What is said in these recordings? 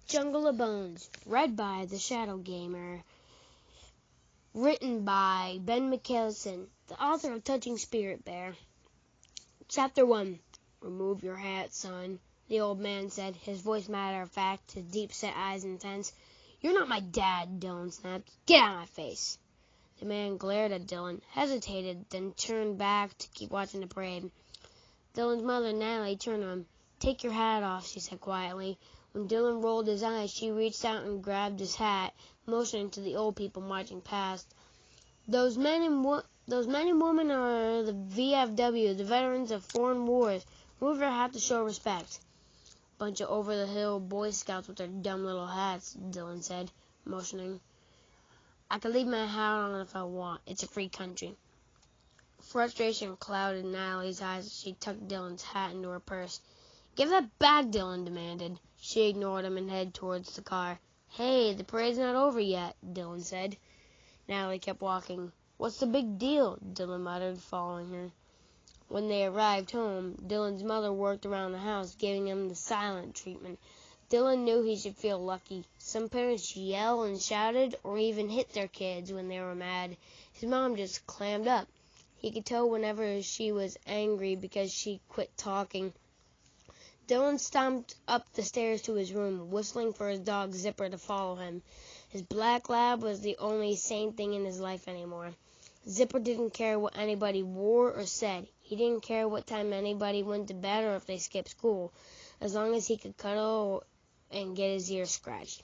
Jungle of Bones, read by The Shadow Gamer, written by Ben McKelson, the author of Touching Spirit Bear. Chapter 1. Remove your hat, son, the old man said, his voice matter-of-fact, his deep-set eyes intense. You're not my dad, Dylan snapped. Get out of my face. The man glared at Dylan, hesitated, then turned back to keep watching the parade. Dylan's mother, Natalie, turned to him. Take your hat off, she said quietly. When Dylan rolled his eyes, she reached out and grabbed his hat, motioning to the old people marching past. Those men and women are the VFW, the veterans of foreign wars. Move your hat to show respect. Bunch of over-the-hill Boy Scouts with their dumb little hats, Dylan said, motioning. I can leave my hat on if I want. It's a free country. Frustration clouded Natalie's eyes as she tucked Dylan's hat into her purse. Give that back, Dylan demanded. She ignored him and headed towards the car. Hey, the parade's not over yet, Dylan said. Natalie kept walking. What's the big deal? Dylan muttered, following her. When they arrived home, Dylan's mother worked around the house, giving him the silent treatment. Dylan knew he should feel lucky. Some parents yelled and shouted or even hit their kids when they were mad. His mom just clammed up. He could tell whenever she was angry because she quit talking. Dylan stomped up the stairs to his room, whistling for his dog Zipper to follow him. His black lab was the only sane thing in his life anymore. Zipper didn't care what anybody wore or said. He didn't care what time anybody went to bed or if they skipped school, as long as he could cuddle and get his ears scratched.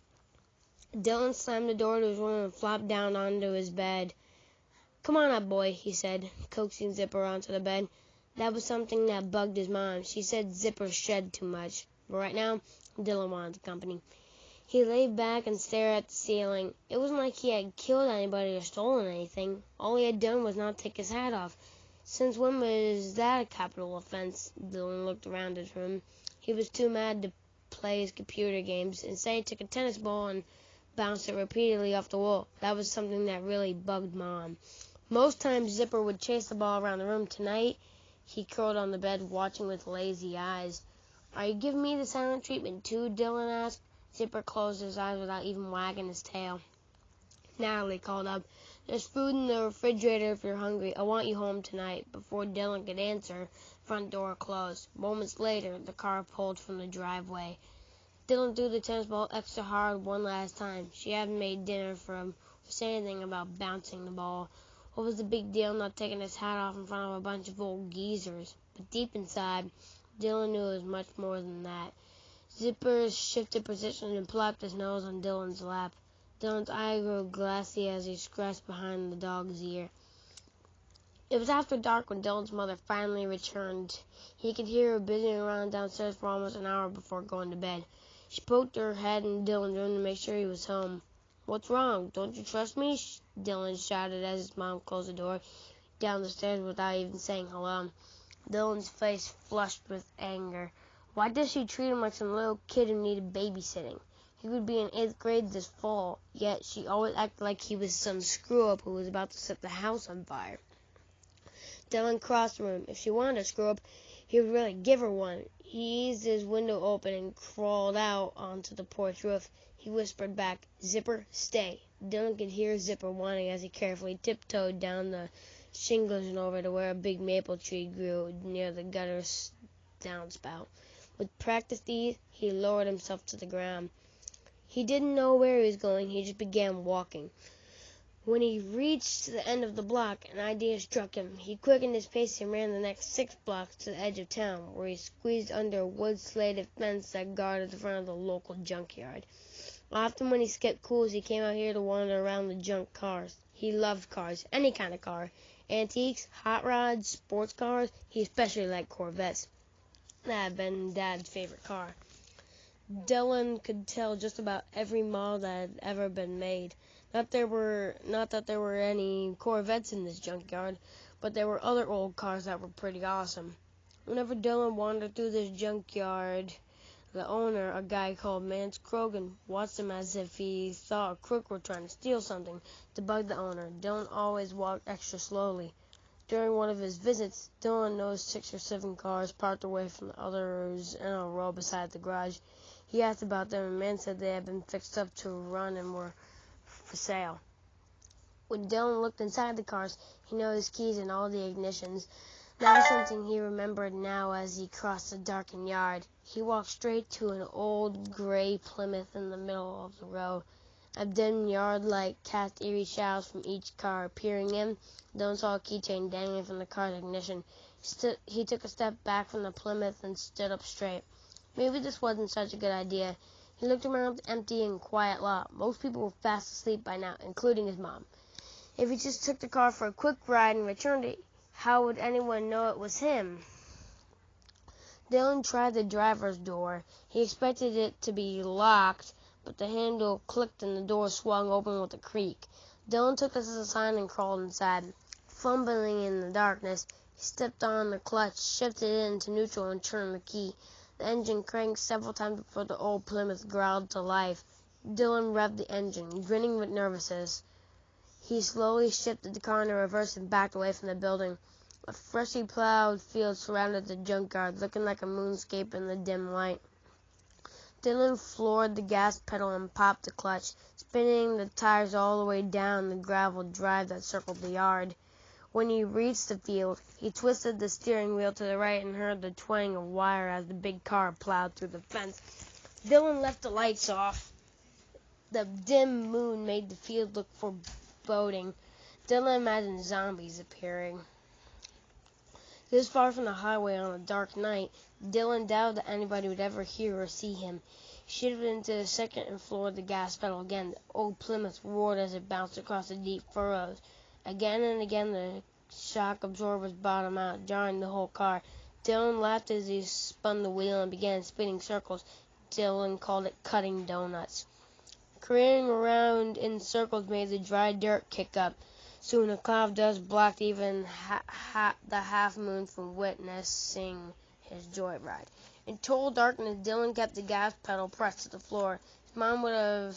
Dylan slammed the door to his room and flopped down onto his bed. Come on up, boy, he said, coaxing Zipper onto the bed. That was something that bugged his mom. She said Zipper shed too much. But right now, Dylan wanted the company. He lay back and stared at the ceiling. It wasn't like he had killed anybody or stolen anything. All he had done was not take his hat off. Since when was that a capital offense? Dylan looked around his room. He was too mad to play his computer games. Instead, he took a tennis ball and bounced it repeatedly off the wall. That was something that really bugged Mom. Most times, Zipper would chase the ball around the room. Tonight, he curled on the bed, watching with lazy eyes. Are you giving me the silent treatment too? Dylan asked. Zipper closed his eyes without even wagging his tail. Natalie called up. There's food in the refrigerator if you're hungry. I want you home tonight. Before Dylan could answer, the front door closed. Moments later, the car pulled from the driveway. Dylan threw the tennis ball extra hard one last time. She hadn't made dinner for him or said anything about bouncing the ball. What was the big deal not taking his hat off in front of a bunch of old geezers? But deep inside, Dylan knew it was much more than that. Zipper shifted position and plopped his nose on Dylan's lap. Dylan's eye grew glassy as he scratched behind the dog's ear. It was after dark when Dylan's mother finally returned. He could hear her busying around downstairs for almost an hour before going to bed. She poked her head in Dylan's room to make sure he was home. What's wrong? Don't you trust me? Dylan shouted as his mom closed the door down the stairs without even saying hello. Dylan's face flushed with anger. Why does she treat him like some little kid who needed babysitting? He would be in 8th grade this fall, yet she always acted like he was some screw-up who was about to set the house on fire. Dylan crossed the room. If she wanted a screw-up, he would really give her one. He eased his window open and crawled out onto the porch roof. He whispered back, Zipper, stay. Dylan could hear Zipper whining as he carefully tiptoed down the shingles and over to where a big maple tree grew near the gutter downspout. With practiced ease, he lowered himself to the ground. He didn't know where he was going. He just began walking. When he reached the end of the block, an idea struck him. He quickened his pace and ran the next 6 blocks to the edge of town, where he squeezed under a wood-slated fence that guarded the front of the local junkyard. Often when he skipped schools, he came out here to wander around the junk cars. He loved cars, any kind of car. Antiques, hot rods, sports cars. He especially liked Corvettes. That had been Dad's favorite car. Dylan could tell just about every model that had ever been made. Not that there were any Corvettes in this junkyard, but there were other old cars that were pretty awesome. Whenever Dylan wandered through this junkyard, the owner, a guy called Mance Krogan, watched him as if he thought a crook were trying to steal something. To bug the owner, Dylan always walked extra slowly. During one of his visits, Dylan noticed 6 or 7 cars parked away from the others in a row beside the garage. He asked about them, and the man said they had been fixed up to run and were for sale. When Dylan looked inside the cars, he noticed keys in all the ignitions. That was something he remembered now as he crossed the darkened yard. He walked straight to an old gray Plymouth in the middle of the road. A dim yard light cast eerie shadows from each car. Peering in, Dylan saw a keychain dangling from the car's ignition. He took a step back from the Plymouth and stood up straight. Maybe this wasn't such a good idea. He looked around the empty and quiet lot. Most people were fast asleep by now, including his mom. If he just took the car for a quick ride and returned it, how would anyone know it was him? Dylan tried the driver's door. He expected it to be locked, but the handle clicked and the door swung open with a creak. Dylan took this as a sign and crawled inside. Fumbling in the darkness, he stepped on the clutch, shifted it into neutral, and turned the key. The engine cranked several times before the old Plymouth growled to life. Dylan revved the engine, grinning with nervousness. He slowly shifted the car into reverse and backed away from the building. A freshly plowed field surrounded the junkyard, looking like a moonscape in the dim light. Dylan floored the gas pedal and popped the clutch, spinning the tires all the way down the graveled drive that circled the yard. When he reached the field, he twisted the steering wheel to the right and heard the twang of wire as the big car plowed through the fence. Dylan left the lights off. The dim moon made the field look foreboding. Dylan imagined zombies appearing. This far from the highway on a dark night, Dylan doubted that anybody would ever hear or see him. He shifted into the second and floored the gas pedal again. The old Plymouth roared as it bounced across the deep furrows. Again and again the shock absorbers bottomed out, jarring the whole car. Dylan laughed as he spun the wheel and began spinning circles. Dylan called it cutting donuts. Careering around in circles made the dry dirt kick up. Soon a cloud of dust blocked even the half moon from witnessing his joyride. In total darkness, Dylan kept the gas pedal pressed to the floor. His mom would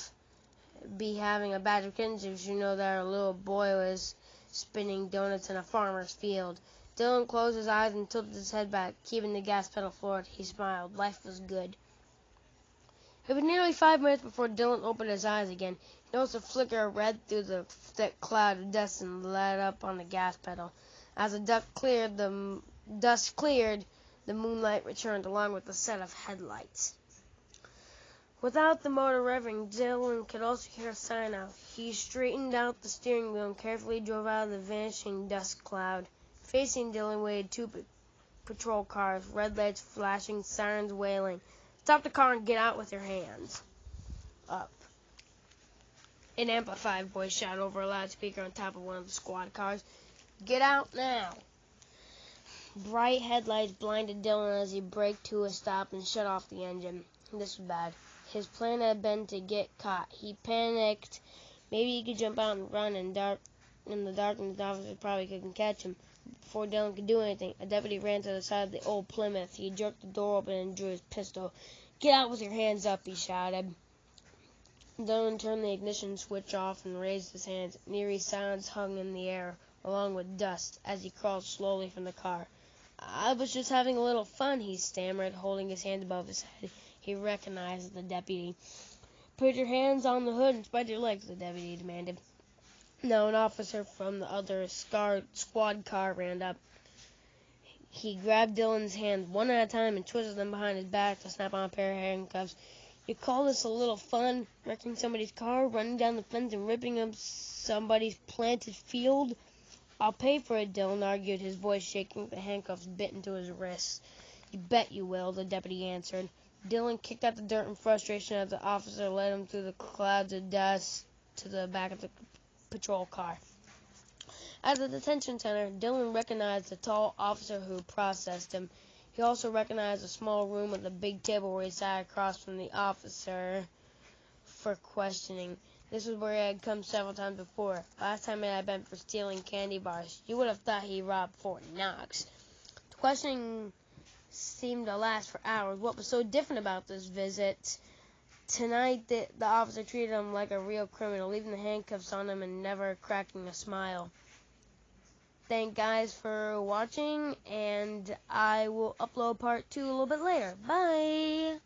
be having a badge of kinship if she knew that her little boy was spinning donuts in a farmer's field. Dylan closed his eyes and tilted his head back, keeping the gas pedal floored. He smiled. Life was good. It was nearly 5 minutes before Dylan opened his eyes again. He noticed a flicker of red through the thick cloud of dust and let up on the gas pedal. As the dust cleared, the moonlight returned along with the set of headlights. Without the motor revving, Dylan could also hear a sign out. He straightened out the steering wheel and carefully drove out of the vanishing dust cloud. Facing Dylan waited two patrol cars, red lights flashing, sirens wailing. Stop the car and get out with your hands up. An amplified voice shouted over a loudspeaker on top of one of the squad cars. Get out now. Bright headlights blinded Dylan as he braked to a stop and shut off the engine. This was bad. His plan had been to get caught. He panicked. Maybe he could jump out and run in the darkness. The officers probably couldn't catch him. Before Dylan could do anything, a deputy ran to the side of the old Plymouth. He jerked the door open and drew his pistol. Get out with your hands up, he shouted. Dylan turned the ignition switch off and raised his hands. An eerie silence hung in the air, along with dust, as he crawled slowly from the car. I was just having a little fun, he stammered, holding his hands above his head. He recognized the deputy. Put your hands on the hood and spread your legs, the deputy demanded. No, an officer from the other squad car ran up. He grabbed Dylan's hands one at a time and twisted them behind his back to snap on a pair of handcuffs. You call this a little fun? Wrecking somebody's car, running down the fence, and ripping up somebody's planted field? I'll pay for it, Dylan argued, his voice shaking. The handcuffs bit into his wrists. You bet you will, the deputy answered. Dylan kicked out the dirt in frustration as the officer led him through the clouds of dust to the back of the patrol car. At the detention center, Dylan recognized the tall officer who processed him. He also recognized a small room with a big table where he sat across from the officer for questioning. This was where he had come several times before. Last time it had been for stealing candy bars. You would have thought he robbed Fort Knox. The questioning seemed to last for hours. What was so different about this visit? Tonight, the officer treated him like a real criminal, leaving the handcuffs on him and never cracking a smile. Thank guys for watching, and I will upload part 2 a little bit later. Bye!